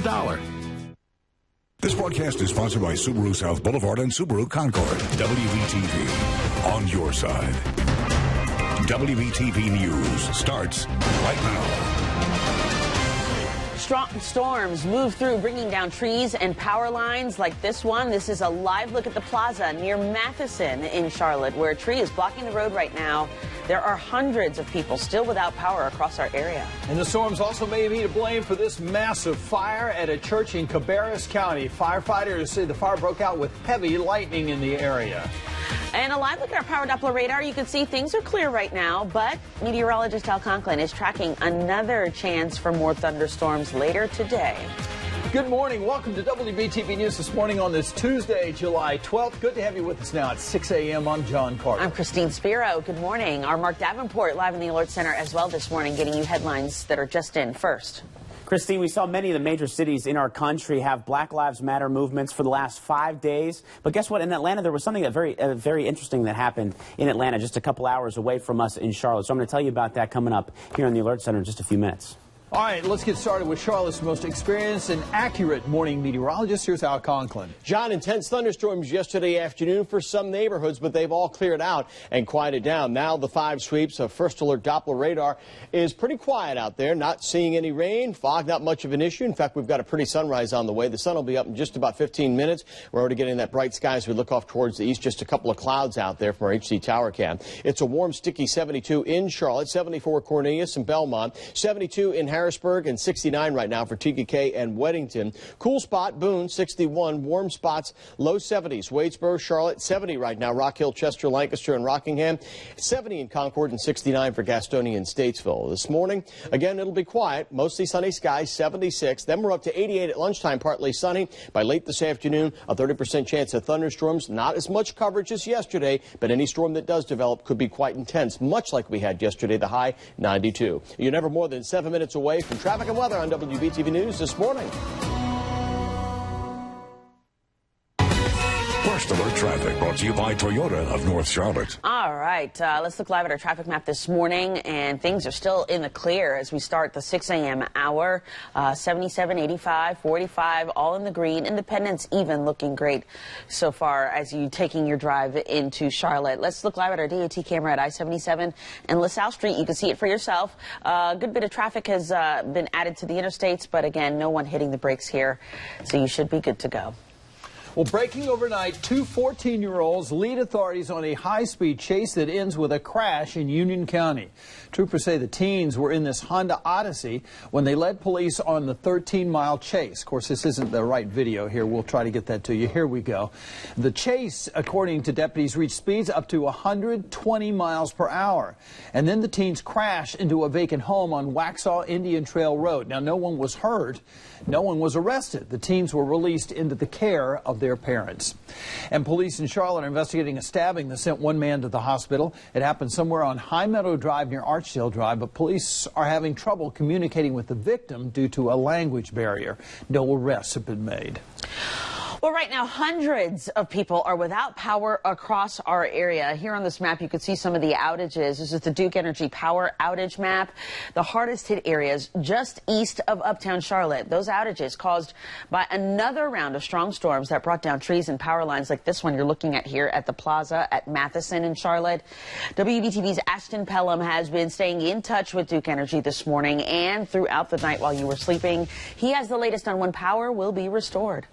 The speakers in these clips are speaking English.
$1. This broadcast is sponsored by Subaru South Boulevard and Subaru Concord. WBTV, on your side. WBTV News starts right now. Strong storms move through, bringing down trees and power lines like this one. This is a live look at the plaza near Matheson in Charlotte, where a tree is blocking the road right now. There are hundreds of people still without power across our area. And the storms also may be to blame for this massive fire at a church in Cabarrus County. Firefighters say the fire broke out with heavy lightning in the area. And a live look at our power Doppler radar. You can see things are clear right now, but meteorologist Al Conklin is tracking another chance for more thunderstorms later today. Good morning. Welcome to WBTV News this morning on this Tuesday, July 12th. Good to have you with us now at 6 a.m. I'm John Carter. I'm Christine Spiro. Good morning. Our Mark Davenport live in the Alert Center as well this morning, getting you headlines that are just in first. Christine, we saw many of the major cities in our country have Black Lives Matter movements for the last 5 days. But guess what? In Atlanta, there was something that very interesting that happened in Atlanta just a couple hours away from us in Charlotte. So I'm going to tell you about that coming up here on the Alert Center in just a few minutes. All right, let's get started with Charlotte's most experienced and accurate morning meteorologist. Here's Al Conklin. John, intense thunderstorms yesterday afternoon for some neighborhoods, but they've all cleared out and quieted down. Now the 5 sweeps of First Alert Doppler radar is pretty quiet out there. Not seeing any rain, fog, not much of an issue. In fact, we've got a pretty sunrise on the way. The sun will be up in just about 15 minutes. We're already getting that bright sky as we look off towards the east. Just a couple of clouds out there from our HC tower cam. It's a warm, sticky 72 in Charlotte, 74 Cornelius and Belmont, 72 in Harrisburg, and 69 right now for TKK and Weddington. Cool spot, Boone, 61. Warm spots, low 70s. Wadesboro, Charlotte, 70 right now. Rock Hill, Chester, Lancaster, and Rockingham. 70 in Concord and 69 for Gastonia and Statesville. This morning, again, it'll be quiet. Mostly sunny skies, 76. Then we're up to 88 at lunchtime, partly sunny. By late this afternoon, a 30% chance of thunderstorms. Not as much coverage as yesterday, but any storm that does develop could be quite intense, much like we had yesterday, the high 92. You're never more than 7 minutes away from traffic and weather on WBTV News this morning. First Alert Traffic brought to you by Toyota of North Charlotte. All right, let's look live at our traffic map this morning, and things are still in the clear as we start the 6 a.m. hour. 77, 85, 45, all in the green. Independence even looking great so far as you taking your drive into Charlotte. Let's look live at our DAT camera at I-77 and LaSalle Street. You can see it for yourself. A good bit of traffic has been added to the interstates, but again, no one hitting the brakes here, so you should be good to go. Well, breaking overnight, 2 14-year-olds lead authorities on a high-speed chase that ends with a crash in Union County. Troopers say the teens were in this Honda Odyssey when they led police on the 13-mile chase. Of course, this isn't the right video here. We'll try to get that to you. Here we go. The chase, according to deputies, reached speeds up to 120 miles per hour. And then the teens crashed into a vacant home on Waxhaw Indian Trail Road. Now, no one was hurt. No one was arrested. The teens were released into the care of their parents. And police in Charlotte are investigating a stabbing that sent one man to the hospital. It happened somewhere on High Meadow Drive near Archdale Drive, but police are having trouble communicating with the victim due to a language barrier. No arrests have been made. Well, right now, hundreds of people are without power across our area. Here on this map, you can see some of the outages. This is the Duke Energy power outage map. The hardest hit areas just east of uptown Charlotte. Those outages caused by another round of strong storms that brought down trees and power lines like this one you're looking at here at the plaza at Matheson in Charlotte. WBTV's Ashton Pelham has been staying in touch with Duke Energy this morning and throughout the night while you were sleeping. He has the latest on when power will be restored.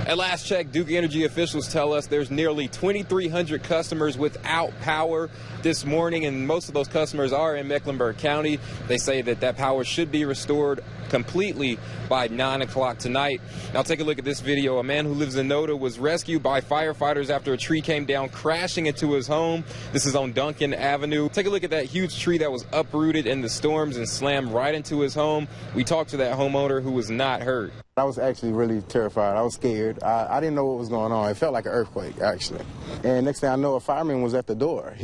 At last check, Duke Energy officials tell us there's nearly 2,300 customers without power this morning, and most of those customers are in Mecklenburg County. They say that power should be restored completely by 9 o'clock tonight. Now take a look at this video. A man who lives in Noda was rescued by firefighters after a tree came down crashing into his home. This is on Duncan Avenue. Take a look at that huge tree that was uprooted in the storms and slammed right into his home. We talked to that homeowner who was not hurt. I was actually really terrified. I was scared. I didn't know what was going on. It felt like an earthquake, actually. And next thing I know, a fireman was at the door.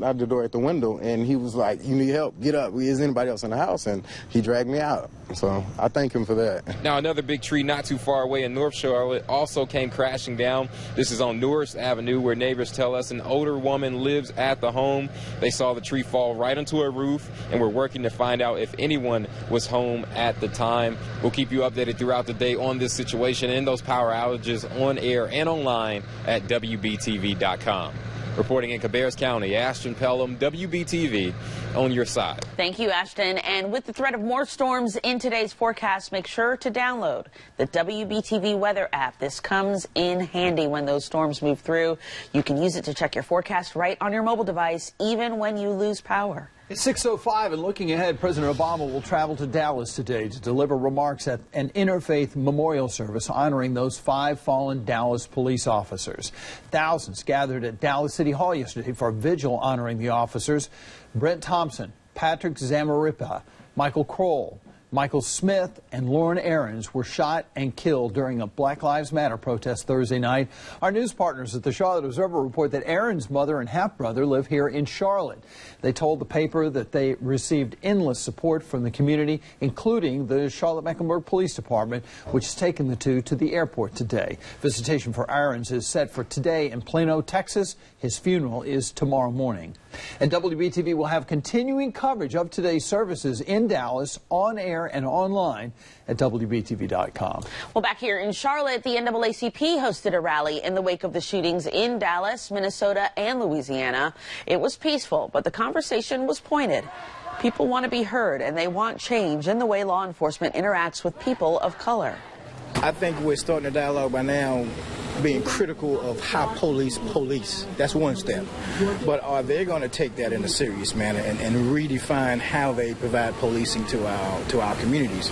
Not the door, at the window, and he was like, "You need help, get up. Is anybody else in the house?" And he dragged me out. So I thank him for that. Now, another big tree not too far away in North Charlotte also came crashing down. This is on Norris Avenue, where neighbors tell us an older woman lives at the home. They saw the tree fall right onto her roof, and we're working to find out if anyone was home at the time. We'll keep you updated throughout the day on this situation and those power outages on air and online at wbtv.com. Reporting in Cabarrus County, Ashton Pelham, WBTV, on your side. Thank you, Ashton. And with the threat of more storms in today's forecast, make sure to download the WBTV weather app. This comes in handy when those storms move through. You can use it to check your forecast right on your mobile device, even when you lose power. It's 6:05, and looking ahead, President Obama will travel to Dallas today to deliver remarks at an interfaith memorial service honoring those 5 fallen Dallas police officers. Thousands gathered at Dallas City Hall yesterday for a vigil honoring the officers. Brent Thompson, Patrick Zamarripa, Michael Kroll, Michael Smith, and Lauren Aarons were shot and killed during a Black Lives Matter protest Thursday night. Our news partners at the Charlotte Observer report that Aaron's mother and half-brother live here in Charlotte. They told the paper that they received endless support from the community, including the Charlotte-Mecklenburg Police Department, which has taken the two to the airport today. Visitation for Aaron's is set for today in Plano, Texas. His funeral is tomorrow morning. And WBTV will have continuing coverage of today's services in Dallas, on air and online at WBTV.com. Well, back here in Charlotte, the NAACP hosted a rally in the wake of the shootings in Dallas, Minnesota, and Louisiana. It was peaceful, but the conversation was pointed. People want to be heard, and they want change in the way law enforcement interacts with people of color. I think we're starting a dialogue by now being critical of how police. That's one step. But are they going to take that in a serious manner and redefine how they provide policing to our communities?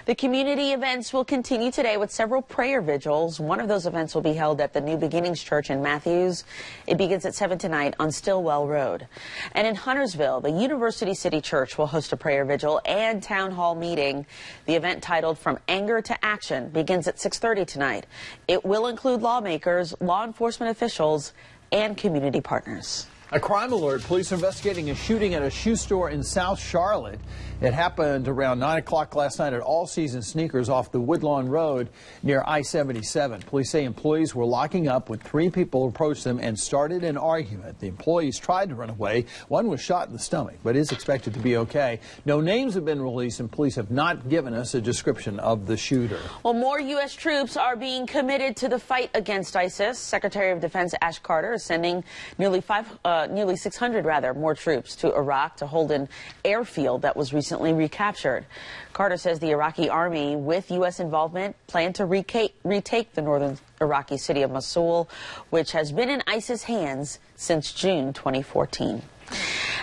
The community events will continue today with several prayer vigils. One of those events will be held at the New Beginnings Church in Matthews. It begins at 7 tonight on Stillwell Road. And in Huntersville, the University City Church will host a prayer vigil and town hall meeting. The event, titled From Anger to Action, begins at 6:30 tonight. It will include lawmakers, law enforcement officials, and community partners. A crime alert. Police are investigating a shooting at a shoe store in South Charlotte. It happened around 9 o'clock last night at All Season Sneakers off the Woodlawn Road near I-77. Police say employees were locking up when 3 people approached them and started an argument. The employees tried to run away. One was shot in the stomach, but is expected to be okay. No names have been released, and police have not given us a description of the shooter. Well, more U.S. troops are being committed to the fight against ISIS. Secretary of Defense Ash Carter is sending nearly 600 more troops to Iraq to hold an airfield that was recently recaptured. Carter says the Iraqi army, with U.S. involvement, plan to retake the northern Iraqi city of Mosul, which has been in ISIS hands since June 2014.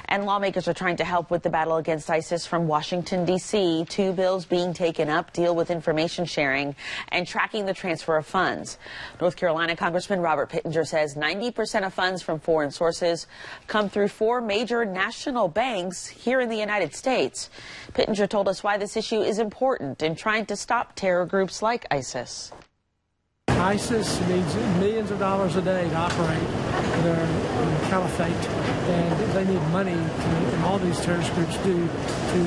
And lawmakers are trying to help with the battle against ISIS from Washington, D.C. 2 bills being taken up deal with information sharing and tracking the transfer of funds. North Carolina Congressman Robert Pittenger says 90% of funds from foreign sources come through 4 major national banks here in the United States. Pittenger told us why this issue is important in trying to stop terror groups like ISIS. ISIS needs millions of dollars a day to operate their caliphate, and they need money, and all these terrorist groups do, to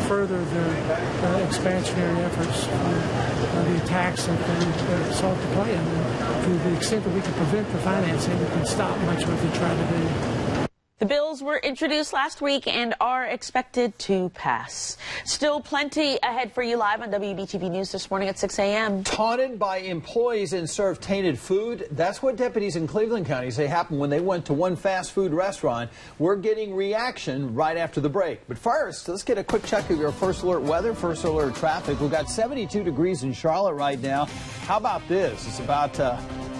further their expansionary efforts, the attacks that they sought to plan. And to the extent that we can prevent the financing, we can stop much of what they try to do. The bills were introduced last week and are expected to pass. Still plenty ahead for you live on WBTV News this morning at 6 a.m. Taunted by employees and served tainted food. That's what deputies in Cleveland County say happened when they went to one fast food restaurant. We're getting reaction right after the break. But first, let's get a quick check of your first alert weather, first alert traffic. We've got 72 degrees in Charlotte right now. How about this? It's about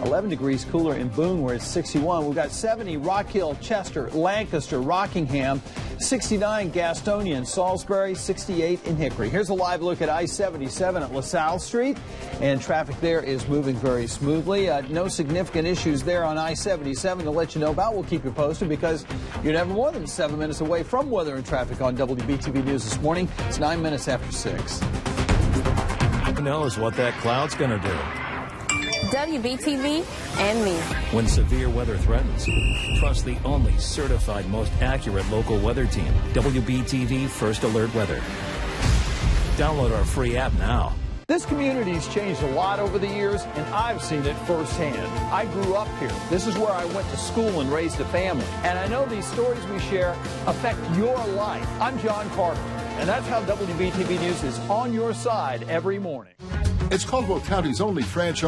11 degrees cooler in Boone, where it's 61. We've got 70 Rock Hill, Chester, Lancaster, Rockingham, 69 Gastonia and Salisbury, 68 in Hickory. Here's a live look at I-77 at LaSalle Street, and traffic there is moving very smoothly. No significant issues there on I-77 to let you know about. We'll keep you posted because you're never more than 7 minutes away from weather and traffic on WBTV News this morning. It's 9 minutes after 6. Who knows what that cloud's going to do? WBTV and me. When severe weather threatens, trust the only certified, most accurate local weather team, WBTV First Alert Weather. Download our free app now. This community's changed a lot over the years, and I've seen it firsthand. I grew up here. This is where I went to school and raised a family. And I know these stories we share affect your life. I'm John Carter, and that's how WBTV News is on your side every morning. It's Caldwell County's only franchise